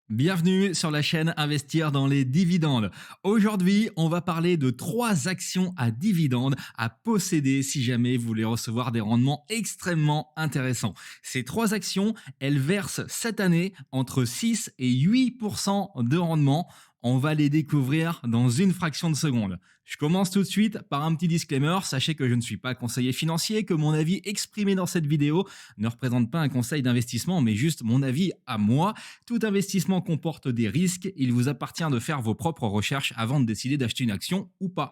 Bienvenue sur la chaîne Investir dans les dividendes. Aujourd'hui, on va parler de 3 actions à dividendes à posséder si jamais vous voulez recevoir des rendements extrêmement intéressants. Ces 3 actions, elles versent cette année entre 6 et 8% de rendement. On va les découvrir dans une fraction de seconde. Je commence tout de suite par un petit disclaimer. Sachez que je ne suis pas conseiller financier, que mon avis exprimé dans cette vidéo ne représente pas un conseil d'investissement, mais juste mon avis à moi. Tout investissement comporte des risques. Il vous appartient de faire vos propres recherches avant de décider d'acheter une action ou pas.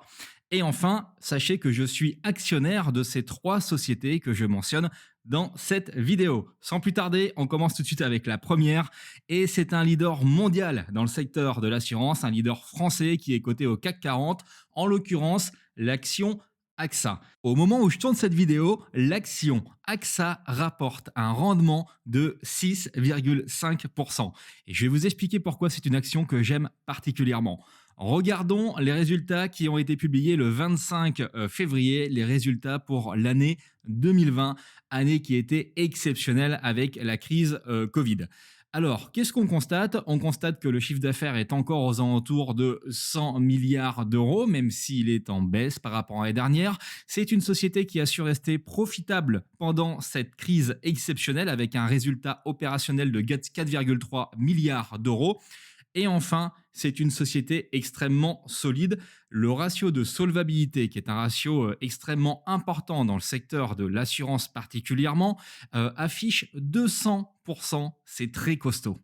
Et enfin, sachez que je suis actionnaire de ces 3 sociétés que je mentionne dans cette vidéo. Sans plus tarder, on commence tout de suite avec la première. Et c'est un leader mondial dans le secteur de l'assurance, un leader français qui est coté au CAC 40, en l'occurrence l'action AXA. Au moment où je tourne cette vidéo, l'action AXA rapporte un rendement de 6,5%. Et je vais vous expliquer pourquoi c'est une action que j'aime particulièrement. Regardons les résultats qui ont été publiés le 25 février, les résultats pour l'année 2020, année qui était exceptionnelle avec la crise Covid. Alors, qu'est-ce qu'on constate? On constate que le chiffre d'affaires est encore aux alentours de 100 milliards d'euros, même s'il est en baisse par rapport à l'année dernière. C'est une société qui a su rester profitable pendant cette crise exceptionnelle avec un résultat opérationnel de 4,3 milliards d'euros. Et enfin, c'est une société extrêmement solide. Le ratio de solvabilité, qui est un ratio extrêmement important dans le secteur de l'assurance particulièrement, affiche 200%. C'est très costaud.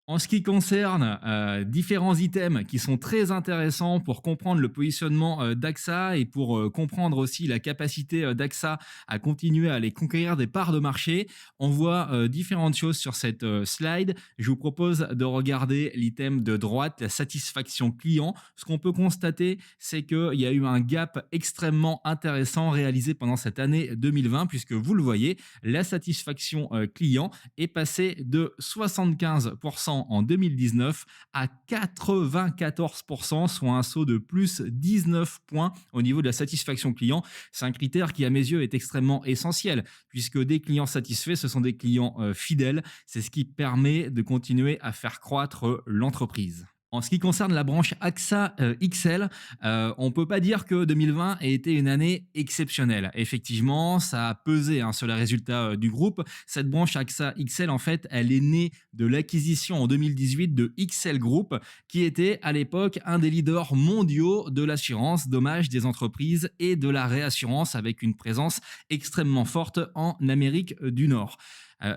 En ce qui concerne différents items qui sont très intéressants pour comprendre le positionnement d'AXA et pour comprendre aussi la capacité d'AXA à continuer à aller conquérir des parts de marché, on voit différentes choses sur cette slide. Je vous propose de regarder l'item de droite, la satisfaction client. Ce qu'on peut constater, c'est qu'il y a eu un gap extrêmement intéressant réalisé pendant cette année 2020, puisque vous le voyez, la satisfaction client est passée de 75% en 2019 à 94%, soit un saut de plus 19 points au niveau de la satisfaction client. C'est un critère qui, à mes yeux, est extrêmement essentiel, puisque des clients satisfaits, ce sont des clients fidèles. C'est ce qui permet de continuer à faire croître l'entreprise. En ce qui concerne la branche AXA XL, on ne peut pas dire que 2020 ait été une année exceptionnelle. Effectivement, ça a pesé sur les résultats du groupe. Cette branche AXA XL, en fait, elle est née de l'acquisition en 2018 de XL Group, qui était à l'époque un des leaders mondiaux de l'assurance dommages des entreprises et de la réassurance, avec une présence extrêmement forte en Amérique du Nord.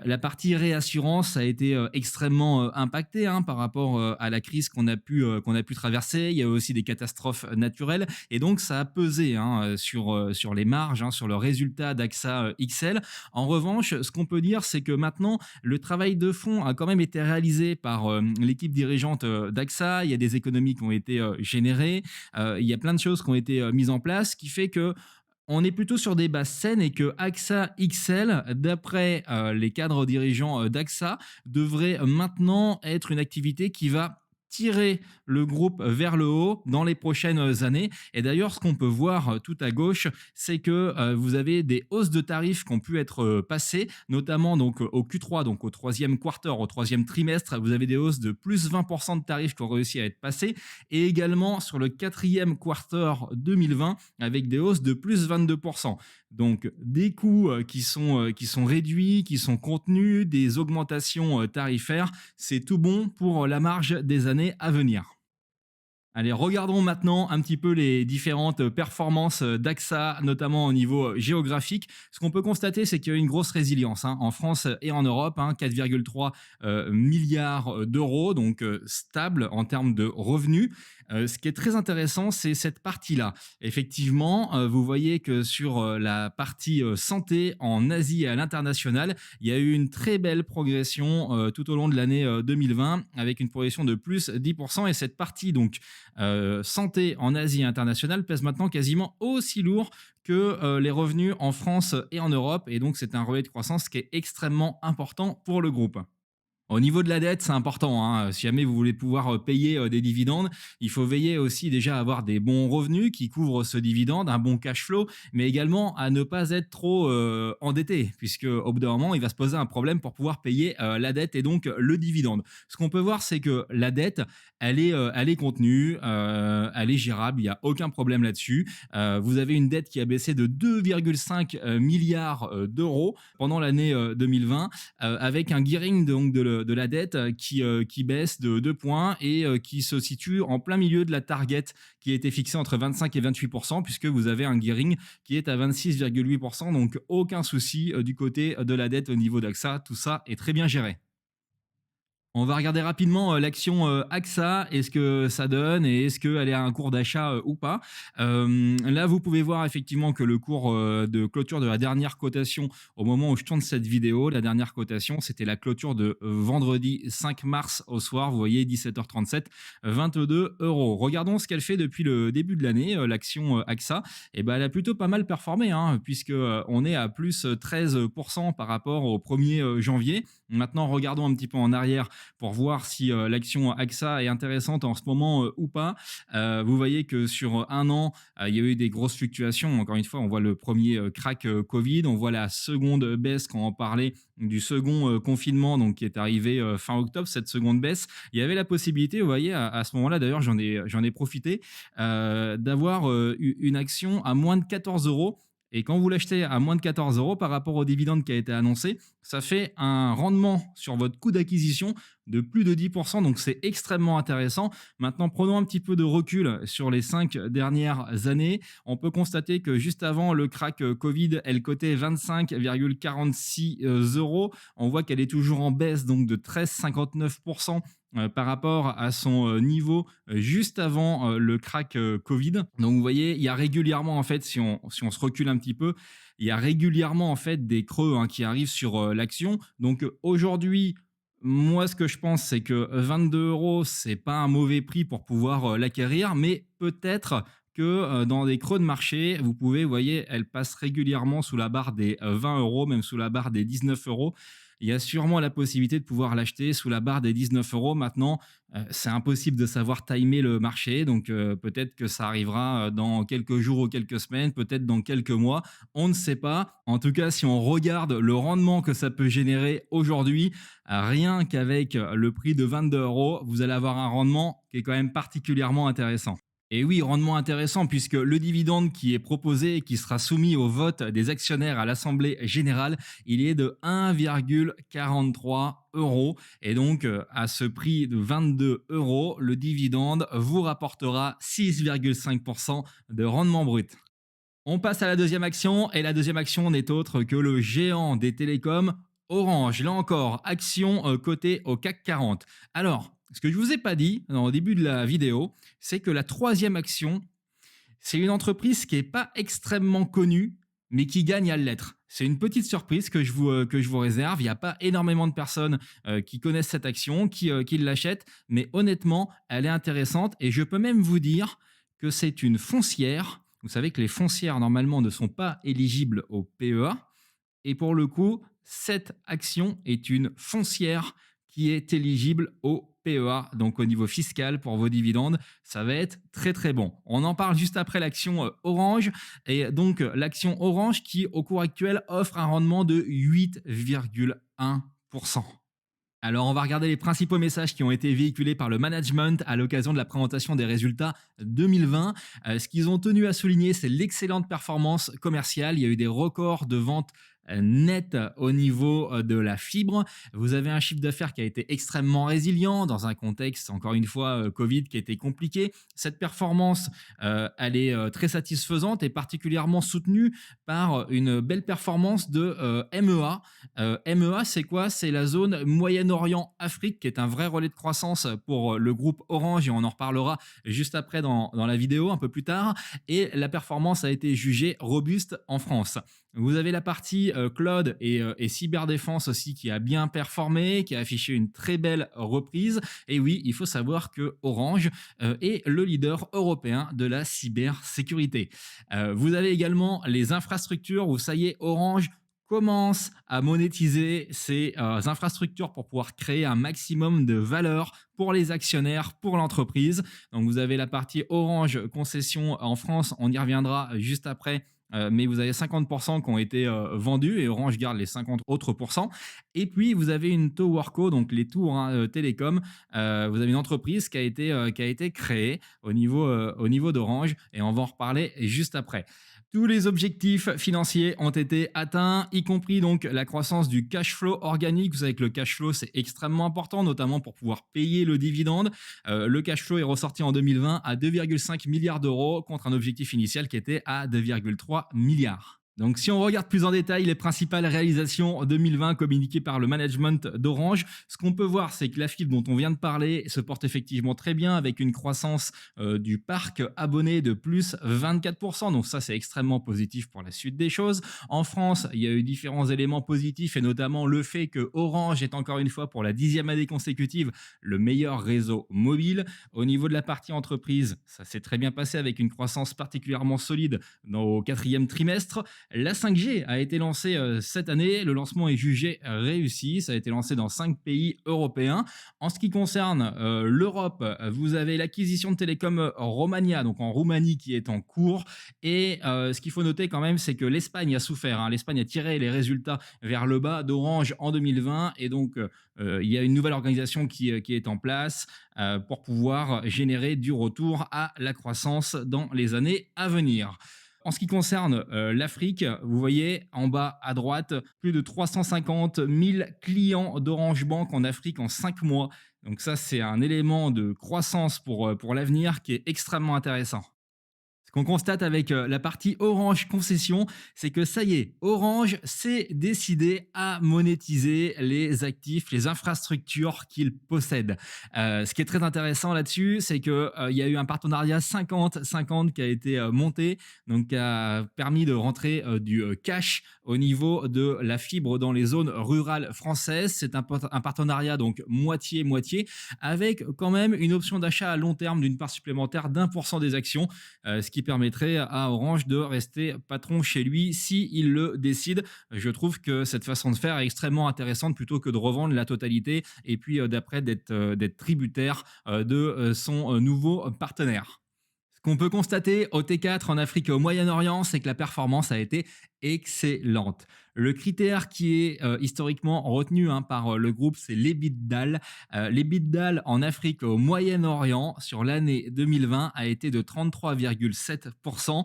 La partie réassurance a été extrêmement impactée par rapport à la crise qu'on a pu traverser. Il y a aussi des catastrophes naturelles et donc ça a pesé sur les marges, sur le résultat d'AXA XL. En revanche, ce qu'on peut dire, c'est que maintenant, le travail de fond a quand même été réalisé par l'équipe dirigeante d'AXA. Il y a des économies qui ont été générées. Il y a plein de choses qui ont été mises en place, ce qui fait que on est plutôt sur des bases saines et que AXA XL, d'après les cadres dirigeants d'AXA, devrait maintenant être une activité qui va tirer le groupe vers le haut dans les prochaines années. Et d'ailleurs, ce qu'on peut voir tout à gauche, c'est que vous avez des hausses de tarifs qui ont pu être passées, notamment donc au Q3, donc au troisième quarter, au troisième trimestre, vous avez des hausses de plus 20% de tarifs qui ont réussi à être passées, et également sur le quatrième quarter 2020 avec des hausses de plus 22%. Donc des coûts qui sont réduits, qui sont contenus, des augmentations tarifaires, c'est tout bon pour la marge des années à venir. Allez, regardons maintenant un petit peu les différentes performances d'AXA, notamment au niveau géographique. Ce qu'on peut constater, c'est qu'il y a une grosse résilience en France et en Europe, 4,3 milliards d'euros, donc stable en termes de revenus. Ce qui est très intéressant, c'est cette partie-là. Effectivement, vous voyez que sur la partie santé en Asie et à l'international, il y a eu une très belle progression tout au long de l'année 2020 avec une progression de plus 10%, et cette partie donc santé en Asie internationale pèse maintenant quasiment aussi lourd que les revenus en France et en Europe. Et donc, c'est un relais de croissance qui est extrêmement important pour le groupe. Au niveau de la dette, c'est important, hein. Si jamais vous voulez pouvoir payer des dividendes, il faut veiller aussi déjà à avoir des bons revenus qui couvrent ce dividende, un bon cash flow, mais également à ne pas être trop endetté, puisque au bout d'un moment, il va se poser un problème pour pouvoir payer la dette et donc le dividende. Ce qu'on peut voir, c'est que la dette, elle est contenue, elle est gérable, il n'y a aucun problème là-dessus. Vous avez une dette qui a baissé de 2,5 milliards d'euros pendant l'année 2020 avec un gearing donc de la dette qui baisse de 2 points et qui se situe en plein milieu de la target qui a été fixée entre 25 et 28 puisque vous avez un gearing qui est à 26,8 donc aucun souci du côté de la dette au niveau d'AXA, tout ça est très bien géré. On va regarder rapidement l'action AXA et ce que ça donne et est-ce qu'elle est à un cours d'achat ou pas. Là, vous pouvez voir effectivement que le cours de clôture de la dernière cotation au moment où je tourne cette vidéo, la dernière cotation, c'était la clôture de vendredi 5 mars au soir. Vous voyez, 17h37, 22 euros. Regardons ce qu'elle fait depuis le début de l'année, l'action AXA. Et ben, elle a plutôt pas mal performé, hein, puisque on est à plus 13% par rapport au 1er janvier. Maintenant, regardons un petit peu en arrière pour voir si l'action AXA est intéressante en ce moment ou pas. Vous voyez que sur un an, il y a eu des grosses fluctuations. Encore une fois, on voit le premier crack Covid, on voit la seconde baisse quand on parlait du second confinement donc qui est arrivé fin octobre, cette seconde baisse. Il y avait la possibilité, vous voyez, à ce moment-là, d'ailleurs, j'en ai profité, d'avoir une action à moins de 14 euros. Et quand vous l'achetez à moins de 14 euros par rapport au dividende qui a été annoncé, ça fait un rendement sur votre coût d'acquisition de plus de 10%, donc c'est extrêmement intéressant. Maintenant, prenons un petit peu de recul sur les 5 dernières années. On peut constater que juste avant le crack Covid, elle cotait 25,46 euros. On voit qu'elle est toujours en baisse, donc de 13,59% par rapport à son niveau juste avant le crack Covid. Donc vous voyez, il y a régulièrement, en fait, si on se recule un petit peu, il y a régulièrement en fait des creux hein, qui arrivent sur l'action. Donc aujourd'hui, moi, ce que je pense, c'est que 22 euros, c'est pas un mauvais prix pour pouvoir l'acquérir, mais peut-être que dans des creux de marché, vous pouvez, vous voyez, elle passe régulièrement sous la barre des 20 euros, même sous la barre des 19 euros. Il y a sûrement la possibilité de pouvoir l'acheter sous la barre des 19 euros. Maintenant, c'est impossible de savoir timer le marché, donc peut-être que ça arrivera dans quelques jours ou quelques semaines, peut-être dans quelques mois, on ne sait pas. En tout cas, si on regarde le rendement que ça peut générer aujourd'hui, rien qu'avec le prix de 22 euros, vous allez avoir un rendement qui est quand même particulièrement intéressant. Et oui, rendement intéressant puisque le dividende qui est proposé et qui sera soumis au vote des actionnaires à l'Assemblée générale, il est de 1,43 euros. Et donc, à ce prix de 22 euros, le dividende vous rapportera 6,5% de rendement brut. On passe à la deuxième action, et la deuxième action n'est autre que le géant des télécoms, Orange. Là encore, action cotée au CAC 40. Alors, ce que je ne vous ai pas dit au début de la vidéo, c'est que la troisième action, c'est une entreprise qui n'est pas extrêmement connue, mais qui gagne à l'être. C'est une petite surprise que je vous réserve. Il n'y a pas énormément de personnes qui connaissent cette action, qui l'achètent, mais honnêtement, elle est intéressante et je peux même vous dire que c'est une foncière. Vous savez que les foncières, normalement, ne sont pas éligibles au PEA. Et pour le coup, cette action est une foncière qui est éligible au PEA, donc au niveau fiscal pour vos dividendes, ça va être très très bon. On en parle juste après l'action Orange, et donc l'action Orange qui au cours actuel offre un rendement de 8,1%. Alors, on va regarder les principaux messages qui ont été véhiculés par le management à l'occasion de la présentation des résultats 2020. Ce qu'ils ont tenu à souligner, c'est l'excellente performance commerciale. Il y a eu des records de ventes net au niveau de la fibre. Vous avez un chiffre d'affaires qui a été extrêmement résilient dans un contexte, encore une fois, Covid qui était compliqué. Cette performance, elle est très satisfaisante et particulièrement soutenue par une belle performance de MEA. MEA, c'est quoi? C'est la zone Moyen-Orient-Afrique qui est un vrai relais de croissance pour le groupe Orange et on en reparlera juste après dans la vidéo, un peu plus tard. Et la performance a été jugée robuste en France. Vous avez la partie cloud et cyberdéfense aussi qui a bien performé, qui a affiché une très belle reprise. Et oui, il faut savoir que Orange est le leader européen de la cybersécurité. Vous avez également les infrastructures où ça y est, Orange commence à monétiser ces infrastructures pour pouvoir créer un maximum de valeur pour les actionnaires, pour l'entreprise. Donc vous avez la partie Orange concession en France, on y reviendra juste après. Mais vous avez 50% qui ont été vendus et Orange garde les 50 autres pourcents. Et puis vous avez une TowerCo, donc les tours télécom. Vous avez une entreprise qui a été créée au niveau d'Orange et on va en reparler juste après. Tous les objectifs financiers ont été atteints, y compris donc la croissance du cash flow organique. Vous savez que le cash flow, c'est extrêmement important, notamment pour pouvoir payer le dividende. Le cash flow est ressorti en 2020 à 2,5 milliards d'euros contre un objectif initial qui était à 2,3 milliards. Donc, si on regarde plus en détail les principales réalisations 2020 communiquées par le management d'Orange, ce qu'on peut voir, c'est que la fibre dont on vient de parler se porte effectivement très bien avec une croissance du parc abonné de plus 24%. Donc, ça, c'est extrêmement positif pour la suite des choses. En France, il y a eu différents éléments positifs et notamment le fait que Orange est encore une fois pour la 10e année consécutive le meilleur réseau mobile. Au niveau de la partie entreprise, ça s'est très bien passé avec une croissance particulièrement solide au 4e trimestre. La 5G a été lancée cette année. Le lancement est jugé réussi. Ça a été lancé dans 5 pays européens. En ce qui concerne l'Europe, vous avez l'acquisition de Telecom Romania, donc en Roumanie, qui est en cours. Et ce qu'il faut noter quand même, c'est que l'Espagne a souffert. L'Espagne a tiré les résultats vers le bas d'Orange en 2020. Et donc, il y a une nouvelle organisation qui est en place pour pouvoir générer du retour à la croissance dans les années à venir. En ce qui concerne l'Afrique, vous voyez en bas à droite, plus de 350 000 clients d'Orange Bank en Afrique en 5 mois. Donc ça, c'est un élément de croissance pour l'avenir qui est extrêmement intéressant. Ce qu'on constate avec la partie Orange Concession, c'est que ça y est, Orange s'est décidé à monétiser les actifs, les infrastructures qu'il possède. Ce qui est très intéressant là-dessus, c'est qu'il y a eu un partenariat 50-50 qui a été monté, donc qui a permis de rentrer du cash au niveau de la fibre dans les zones rurales françaises. C'est un partenariat donc moitié-moitié, avec quand même une option d'achat à long terme d'une part supplémentaire d'1% des actions, ce qui permettrait à Orange de rester patron chez lui s'il le décide. Je trouve que cette façon de faire est extrêmement intéressante plutôt que de revendre la totalité et puis d'après d'être tributaire de son nouveau partenaire. Ce qu'on peut constater au T4 en Afrique et au Moyen-Orient, c'est que la performance a été excellente. Le critère qui est historiquement retenu par le groupe, c'est l'EBITDAL. L'EBITDAL en Afrique et au Moyen-Orient sur l'année 2020 a été de 33,7%,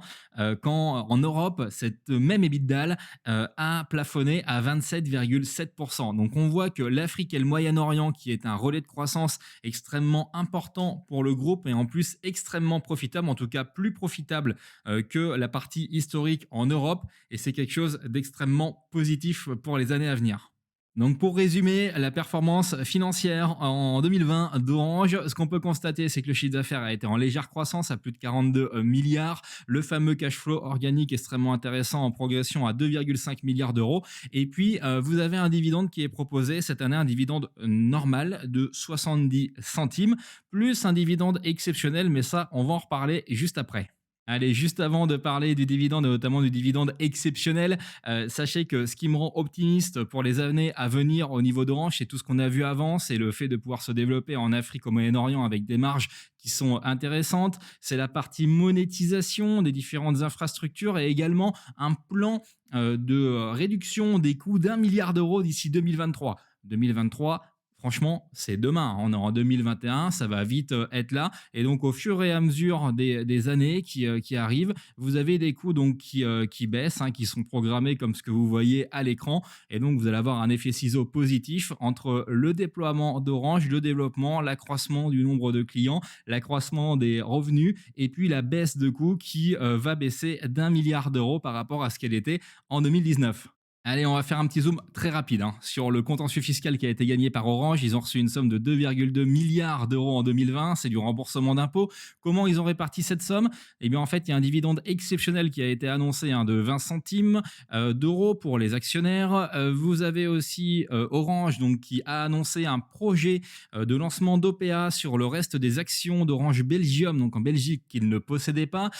quand en Europe, cette même EBITDAL a plafonné à 27,7%. Donc on voit que l'Afrique et le Moyen-Orient, qui est un relais de croissance extrêmement important pour le groupe et en plus extrêmement profitable, en tout cas plus profitable que la partie historique en Europe, et c'est quelque chose d'extrêmement positif pour les années à venir. Donc pour résumer la performance financière en 2020 d'Orange, ce qu'on peut constater, c'est que le chiffre d'affaires a été en légère croissance à plus de 42 milliards, le fameux cash flow organique extrêmement intéressant en progression à 2,5 milliards d'euros, et puis vous avez un dividende qui est proposé cette année, un dividende normal de 70 centimes, plus un dividende exceptionnel, mais ça on va en reparler juste après. Allez, juste avant de parler du dividende et notamment du dividende exceptionnel, sachez que ce qui me rend optimiste pour les années à venir au niveau d'Orange, c'est tout ce qu'on a vu avant, c'est le fait de pouvoir se développer en Afrique, au Moyen-Orient avec des marges qui sont intéressantes, c'est la partie monétisation des différentes infrastructures et également un plan de réduction des coûts d'1 milliard d'euros d'ici 2023. 2023, franchement, c'est demain. On est en 2021, ça va vite être là. Et donc, au fur et à mesure des années qui arrivent, vous avez des coûts donc, qui baissent, qui sont programmés comme ce que vous voyez à l'écran. Et donc, vous allez avoir un effet ciseau positif entre le déploiement d'Orange, le développement, l'accroissement du nombre de clients, l'accroissement des revenus et puis la baisse de coûts qui va baisser d'1 milliard d'euros par rapport à ce qu'elle était en 2019. Allez, on va faire un petit zoom très rapide sur le contentieux fiscal qui a été gagné par Orange. Ils ont reçu une somme de 2,2 milliards d'euros en 2020. C'est du remboursement d'impôts. Comment ils ont réparti cette somme? Eh bien, en fait, il y a un dividende exceptionnel qui a été annoncé de 20 centimes d'euros pour les actionnaires. Vous avez aussi Orange donc, qui a annoncé un projet de lancement d'OPA sur le reste des actions d'Orange Belgium, donc en Belgique, qu'ils ne possédaient pas.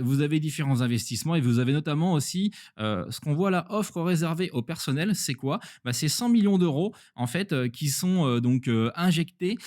Vous avez différents investissements et vous avez notamment aussi ce qu'on voit là, offre réservé au personnel, c'est quoi? Bah, c'est 100 millions d'euros en fait qui sont injectés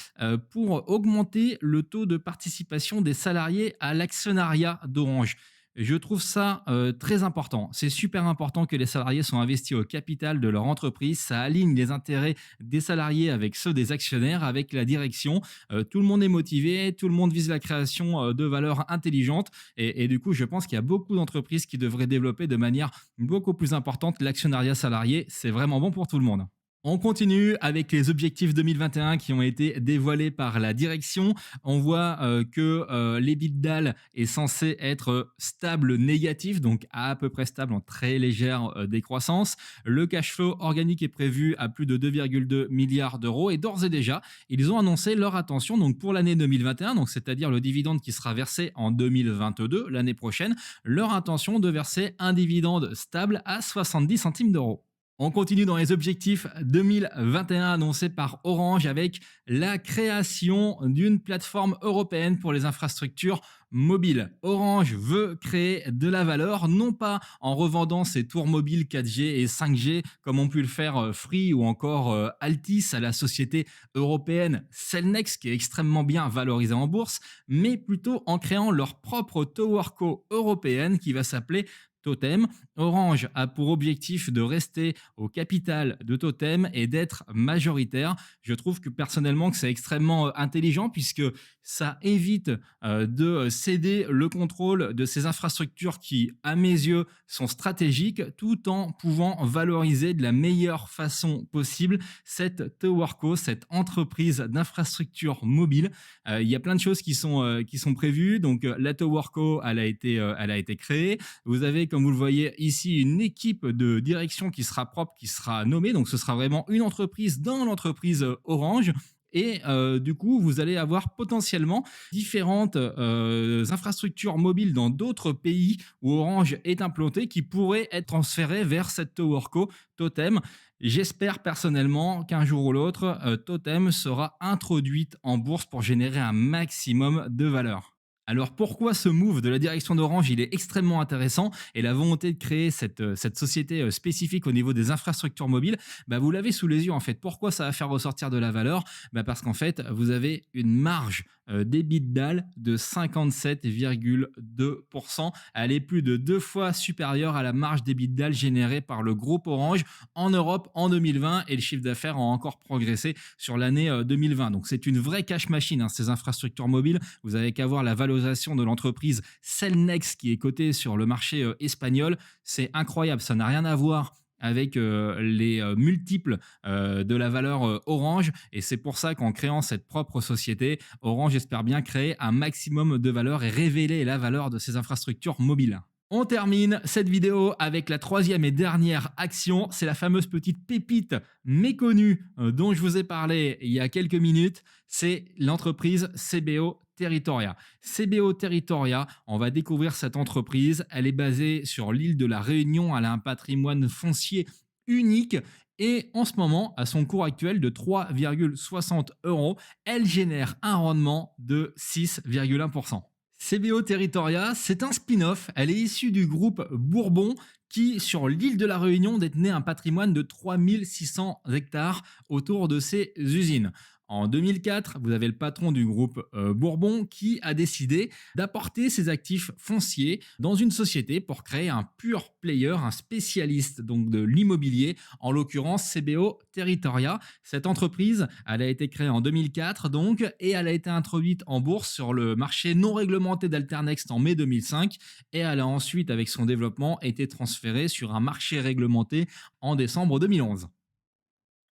pour augmenter le taux de participation des salariés à l'actionnariat d'Orange. Je trouve ça très important. C'est super important que les salariés soient investis au capital de leur entreprise. Ça aligne les intérêts des salariés avec ceux des actionnaires, avec la direction. Tout le monde est motivé, tout le monde vise la création de valeurs intelligentes. Et du coup, je pense qu'il y a beaucoup d'entreprises qui devraient développer de manière beaucoup plus importante l'actionnariat salarié. C'est vraiment bon pour tout le monde. On continue avec les objectifs 2021 qui ont été dévoilés par la direction. On voit que l'EBITDAL est censé être stable négatif, donc à peu près stable en très légère décroissance. Le cash flow organique est prévu à plus de 2,2 milliards d'euros et d'ores et déjà, ils ont annoncé leur attention donc pour l'année 2021, donc c'est-à-dire le dividende qui sera versé en 2022, l'année prochaine, leur intention de verser un dividende stable à 70 centimes d'euros. On continue dans les objectifs 2021 annoncés par Orange avec la création d'une plateforme européenne pour les infrastructures mobiles. Orange veut créer de la valeur, non pas en revendant ses tours mobiles 4G et 5G comme ont pu le faire Free ou encore Altis à la société européenne Cellnex qui est extrêmement bien valorisée en bourse, mais plutôt en créant leur propre TowerCo européenne qui va s'appeler Totem. Orange a pour objectif de rester au capital de Totem et d'être majoritaire. Je trouve que personnellement que c'est extrêmement intelligent puisque ça évite de céder le contrôle de ces infrastructures qui, à mes yeux, sont stratégiques tout en pouvant valoriser de la meilleure façon possible cette TowerCo, cette entreprise d'infrastructures mobiles. Il y a plein de choses qui sont prévues. Donc la TowerCo, elle a été créée. Vous avez, comme vous le voyez ici, une équipe de direction qui sera propre, qui sera nommée. Donc, ce sera vraiment une entreprise dans l'entreprise Orange. Et du coup, vous allez avoir potentiellement différentes infrastructures mobiles dans d'autres pays où Orange est implanté qui pourraient être transférées vers cette TowerCo Totem. J'espère personnellement qu'un jour ou l'autre, Totem sera introduite en bourse pour générer un maximum de valeur. Alors pourquoi ce move de la direction d'Orange, il est extrêmement intéressant et la volonté de créer cette société spécifique au niveau des infrastructures mobiles, bah, vous l'avez sous les yeux en fait. Pourquoi ça va faire ressortir de la valeur? Bah, parce qu'en fait, vous avez une marge d'EBITDAL de 57,2%. Elle est plus de 2 fois supérieure à la marge d'EBITDAL générée par le groupe Orange en Europe en 2020 et le chiffre d'affaires a encore progressé sur l'année 2020. Donc c'est une vraie cash machine, hein, ces infrastructures mobiles. Vous avez qu'à voir la valorisation de l'entreprise Cellnex qui est cotée sur le marché espagnol. C'est incroyable, ça n'a rien à voir avec les multiples de la valeur Orange. Et c'est pour ça qu'en créant cette propre société, Orange espère bien créer un maximum de valeur et révéler la valeur de ces infrastructures mobiles. On termine cette vidéo avec la troisième et dernière action. C'est la fameuse petite pépite méconnue dont je vous ai parlé il y a quelques minutes. C'est l'entreprise CBO Territoria. CBO Territoria, on va découvrir cette entreprise. Elle est basée sur l'île de la Réunion. Elle a un patrimoine foncier unique. Et en ce moment, à son cours actuel de 3,60 euros, elle génère un rendement de 6,1%. CBO Territoria, c'est un spin-off. Elle est issue du groupe Bourbon qui, sur l'île de la Réunion, détenait un patrimoine de 3600 hectares autour de ses usines. En 2004, vous avez le patron du groupe Bourbon qui a décidé d'apporter ses actifs fonciers dans une société pour créer un pure player, un spécialiste donc de l'immobilier, en l'occurrence CBO Territoria. Cette entreprise, elle a été créée en 2004 donc et elle a été introduite en bourse sur le marché non réglementé d'Alternext en mai 2005 et elle a ensuite, avec son développement, été transférée sur un marché réglementé en décembre 2011.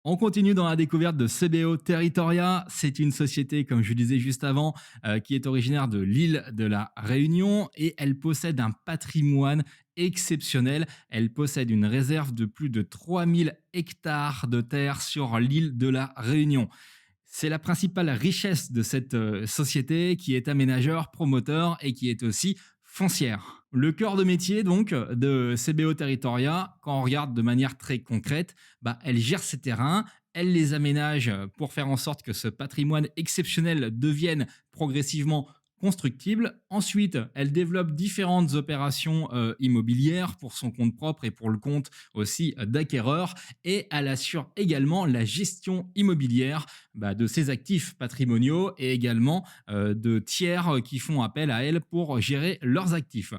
On continue dans la découverte de CBO Territoria. C'est une société, comme je le disais juste avant, qui est originaire de l'île de la Réunion et elle possède un patrimoine exceptionnel. Elle possède une réserve de plus de 3000 hectares de terre sur l'île de la Réunion. C'est la principale richesse de cette société qui est aménageur, promoteur et qui est aussi foncière. Le cœur de métier donc de CBO Territoria, quand on regarde de manière très concrète, bah, elle gère ses terrains, elle les aménage pour faire en sorte que ce patrimoine exceptionnel devienne progressivement constructible. Ensuite, elle développe différentes opérations immobilières pour son compte propre et pour le compte aussi d'acquéreur. Et elle assure également la gestion immobilière de ses actifs patrimoniaux et également de tiers qui font appel à elle pour gérer leurs actifs.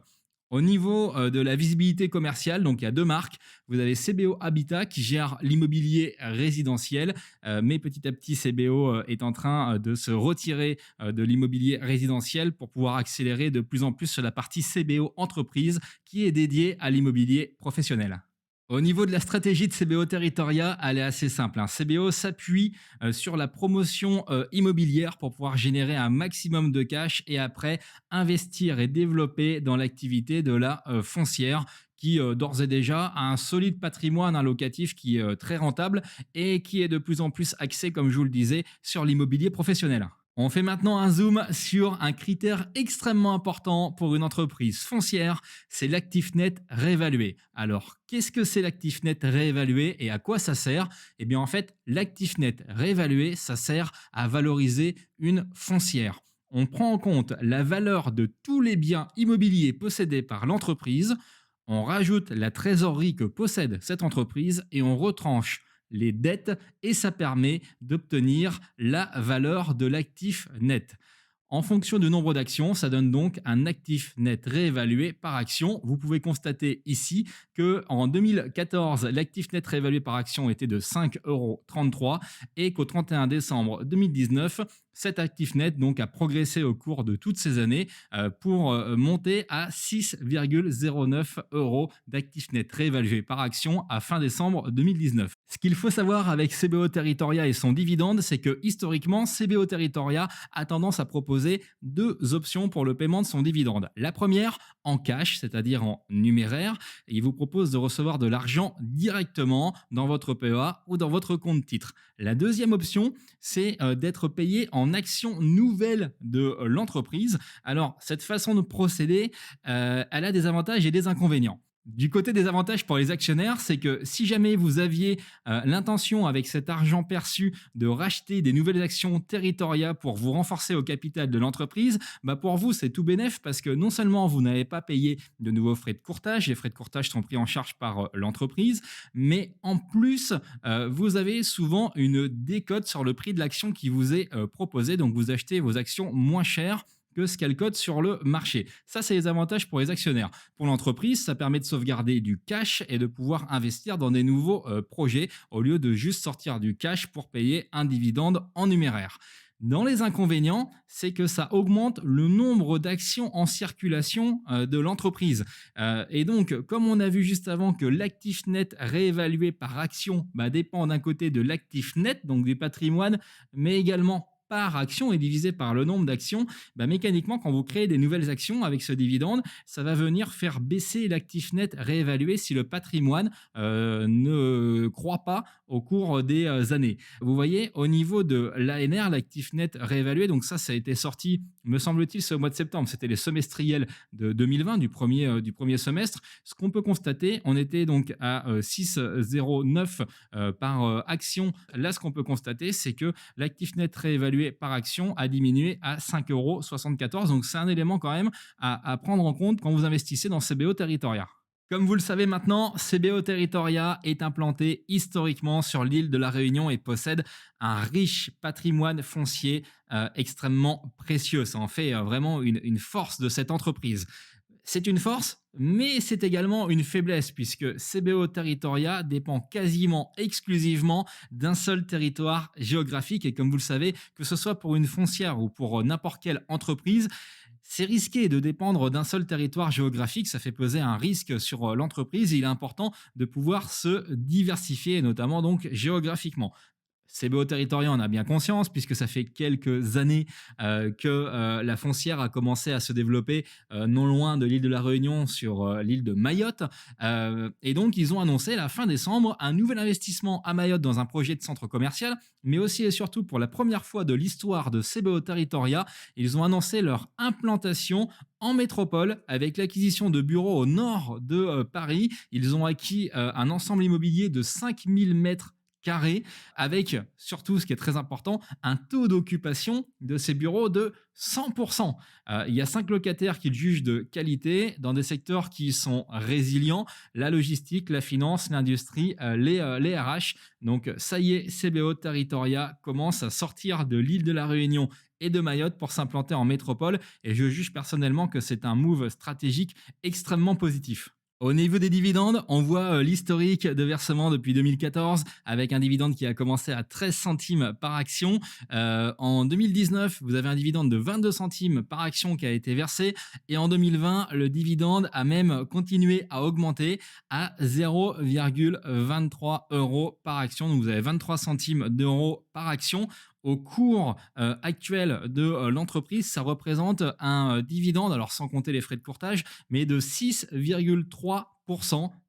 Au niveau de la visibilité commerciale, donc il y a deux marques. Vous avez CBO Habitat qui gère l'immobilier résidentiel, mais petit à petit, CBO est en train de se retirer de l'immobilier résidentiel pour pouvoir accélérer de plus en plus sur la partie CBO entreprise qui est dédiée à l'immobilier professionnel. Au niveau de la stratégie de CBO Territoria, elle est assez simple, hein. CBO s'appuie sur la promotion immobilière pour pouvoir générer un maximum de cash et après investir et développer dans l'activité de la foncière qui d'ores et déjà a un solide patrimoine locatif qui est très rentable et qui est de plus en plus axé, comme je vous le disais, sur l'immobilier professionnel. On fait maintenant un zoom sur un critère extrêmement important pour une entreprise foncière, c'est l'actif net réévalué. Alors, qu'est-ce que c'est l'actif net réévalué et à quoi ça sert? Eh bien, en fait, l'actif net réévalué, ça sert à valoriser une foncière. On prend en compte la valeur de tous les biens immobiliers possédés par l'entreprise, on rajoute la trésorerie que possède cette entreprise et on retranche les dettes et ça permet d'obtenir la valeur de l'actif net. En fonction du nombre d'actions, ça donne donc un actif net réévalué par action. Vous pouvez constater ici qu'en 2014, l'actif net réévalué par action était de 5,33 € et qu'au 31 décembre 2019, cet actif net donc a progressé au cours de toutes ces années pour monter à 6,09 € d'actif net réévalué par action à fin décembre 2019. Ce qu'il faut savoir avec CBO Territoria et son dividende, c'est que historiquement, CBO Territoria a tendance à proposer deux options pour le paiement de son dividende. La première, en cash, c'est-à-dire en numéraire. Il vous propose de recevoir de l'argent directement dans votre PEA ou dans votre compte titre. La deuxième option, c'est d'être payé en actions nouvelles de l'entreprise. Alors, cette façon de procéder, elle a des avantages et des inconvénients. Du côté des avantages pour les actionnaires, c'est que si jamais vous aviez l'intention avec cet argent perçu de racheter des nouvelles actions Territoria pour vous renforcer au capital de l'entreprise, pour vous c'est tout bénef parce que non seulement vous n'avez pas payé de nouveaux frais de courtage, les frais de courtage sont pris en charge par l'entreprise, mais en plus vous avez souvent une décote sur le prix de l'action qui vous est proposée, donc vous achetez vos actions moins chères que ce qu'elle cote sur le marché. Ça, c'est les avantages pour les actionnaires. Pour l'entreprise, ça permet de sauvegarder du cash et de pouvoir investir dans des nouveaux projets au lieu de juste sortir du cash pour payer un dividende en numéraire. Dans les inconvénients, c'est que ça augmente le nombre d'actions en circulation de l'entreprise. Et donc, comme on a vu juste avant que l'actif net réévalué par action dépend d'un côté de l'actif net, donc du patrimoine, mais également par action est divisé par le nombre d'actions, mécaniquement, quand vous créez des nouvelles actions avec ce dividende, ça va venir faire baisser l'actif net réévalué si le patrimoine ne croît pas au cours des années. Vous voyez, au niveau de l'ANR, l'actif net réévalué, donc ça a été sorti, me semble-t-il, ce mois de septembre, c'était les semestriels de 2020, du premier semestre. Ce qu'on peut constater, on était donc à 6,09 par action. Là, ce qu'on peut constater, c'est que l'actif net réévalué par action a diminué à 5,74 €. Donc, c'est un élément quand même à prendre en compte quand vous investissez dans CBO Territoria. Comme vous le savez maintenant, CBO Territoria est implanté historiquement sur l'île de la Réunion et possède un riche patrimoine foncier extrêmement précieux. Ça en fait vraiment une force de cette entreprise. C'est une force, mais c'est également une faiblesse puisque CBO Territoria dépend quasiment exclusivement d'un seul territoire géographique et comme vous le savez, que ce soit pour une foncière ou pour n'importe quelle entreprise, c'est risqué de dépendre d'un seul territoire géographique, ça fait peser un risque sur l'entreprise. Il est important de pouvoir se diversifier, notamment donc géographiquement. CBO Territoria en a bien conscience puisque ça fait quelques années que la foncière a commencé à se développer non loin de l'île de la Réunion sur l'île de Mayotte. Et donc, ils ont annoncé la fin décembre un nouvel investissement à Mayotte dans un projet de centre commercial, mais aussi et surtout pour la première fois de l'histoire de CBO Territoria, ils ont annoncé leur implantation en métropole avec l'acquisition de bureaux au nord de Paris. Ils ont acquis un ensemble immobilier de 5000 mètres carrés, avec surtout, ce qui est très important, un taux d'occupation de ces bureaux de 100%. Il y a 5 locataires qu'ils jugent de qualité dans des secteurs qui sont résilients: la logistique, la finance, l'industrie, les RH. Donc ça y est, CBO Territoria commence à sortir de l'île de la Réunion et de Mayotte pour s'implanter en métropole, et je juge personnellement que c'est un move stratégique extrêmement positif. Au niveau des dividendes, on voit l'historique de versement depuis 2014, avec un dividende qui a commencé à 13 centimes par action. En 2019, vous avez un dividende de 22 centimes par action qui a été versé, et en 2020, le dividende a même continué à augmenter à 0,23 euros par action. Donc vous avez 23 centimes d'euros par action. Au cours actuel de l'entreprise, ça représente un dividende, alors sans compter les frais de courtage, mais de 6,3%.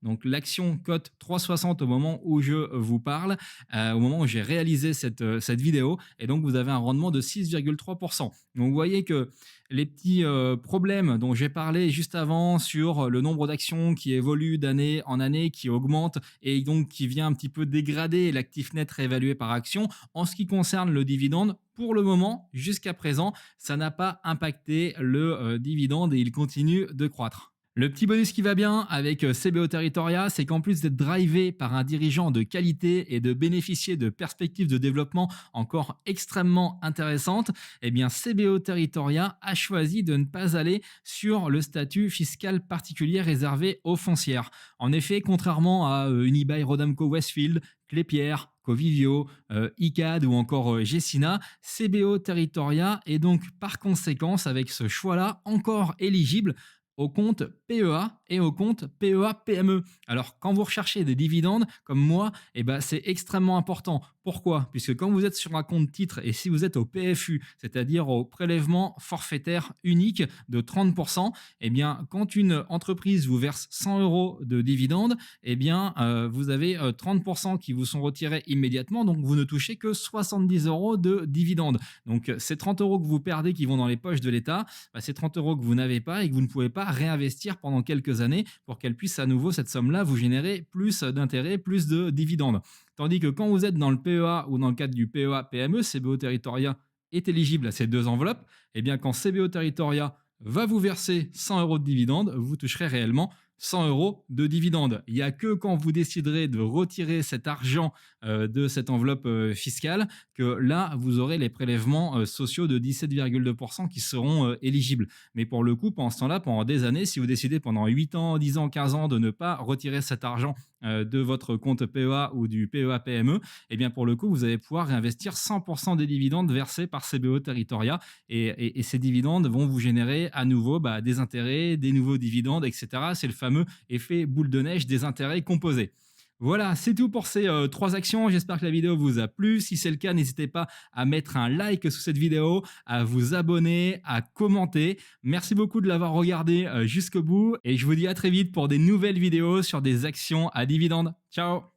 Donc l'action cote 3,60 au moment où je vous parle, au moment où j'ai réalisé cette vidéo, et donc vous avez un rendement de 6,3%. Donc vous voyez que les petits problèmes dont j'ai parlé juste avant sur le nombre d'actions qui évolue d'année en année, qui augmente et donc qui vient un petit peu dégrader l'actif net réévalué par action, en ce qui concerne le dividende, pour le moment, jusqu'à présent, ça n'a pas impacté le dividende et il continue de croître. Le petit bonus qui va bien avec CBO Territoria, c'est qu'en plus d'être drivé par un dirigeant de qualité et de bénéficier de perspectives de développement encore extrêmement intéressantes, eh bien CBO Territoria a choisi de ne pas aller sur le statut fiscal particulier réservé aux foncières. En effet, contrairement à Unibail Rodamco Westfield, Clépierre, Covivio, ICAD ou encore Gessina, CBO Territoria est donc par conséquence, avec ce choix-là, encore éligible au compte PEA et au compte PEA-PME. Alors, quand vous recherchez des dividendes, comme moi, eh ben, c'est extrêmement important. Pourquoi? Puisque quand vous êtes sur un compte titre et si vous êtes au PFU, c'est-à-dire au prélèvement forfaitaire unique de 30%, eh bien, quand une entreprise vous verse 100 euros de dividendes, eh bien, vous avez 30% qui vous sont retirés immédiatement, donc vous ne touchez que 70 euros de dividendes. Donc, ces 30 euros que vous perdez qui vont dans les poches de l'État, bah, c'est 30 euros que vous n'avez pas et que vous ne pouvez pas réinvestir pendant quelques années pour qu'elle puisse à nouveau, cette somme-là, vous générer plus d'intérêts, plus de dividendes. Tandis que quand vous êtes dans le PEA ou dans le cadre du PEA-PME, CBO Territoria est éligible à ces deux enveloppes, et bien quand CBO Territoria va vous verser 100 euros de dividendes, vous toucherez réellement 100 euros de dividendes. Il n'y a que quand vous déciderez de retirer cet argent de cette enveloppe fiscale que là, vous aurez les prélèvements sociaux de 17,2% qui seront éligibles. Mais pour le coup, pendant ce temps-là, pendant des années, si vous décidez pendant 8 ans, 10 ans, 15 ans de ne pas retirer cet argent de votre compte PEA ou du PEA-PME, eh bien pour le coup, vous allez pouvoir réinvestir 100% des dividendes versés par CBO Territoria et ces dividendes vont vous générer à nouveau des intérêts, des nouveaux dividendes, etc. C'est le fameux effet boule de neige des intérêts composés. Voilà, c'est tout pour ces 3 actions. J'espère que la vidéo vous a plu. Si c'est le cas, n'hésitez pas à mettre un like sous cette vidéo, à vous abonner, à commenter. Merci beaucoup de l'avoir regardé jusqu'au bout et je vous dis à très vite pour des nouvelles vidéos sur des actions à dividendes. Ciao!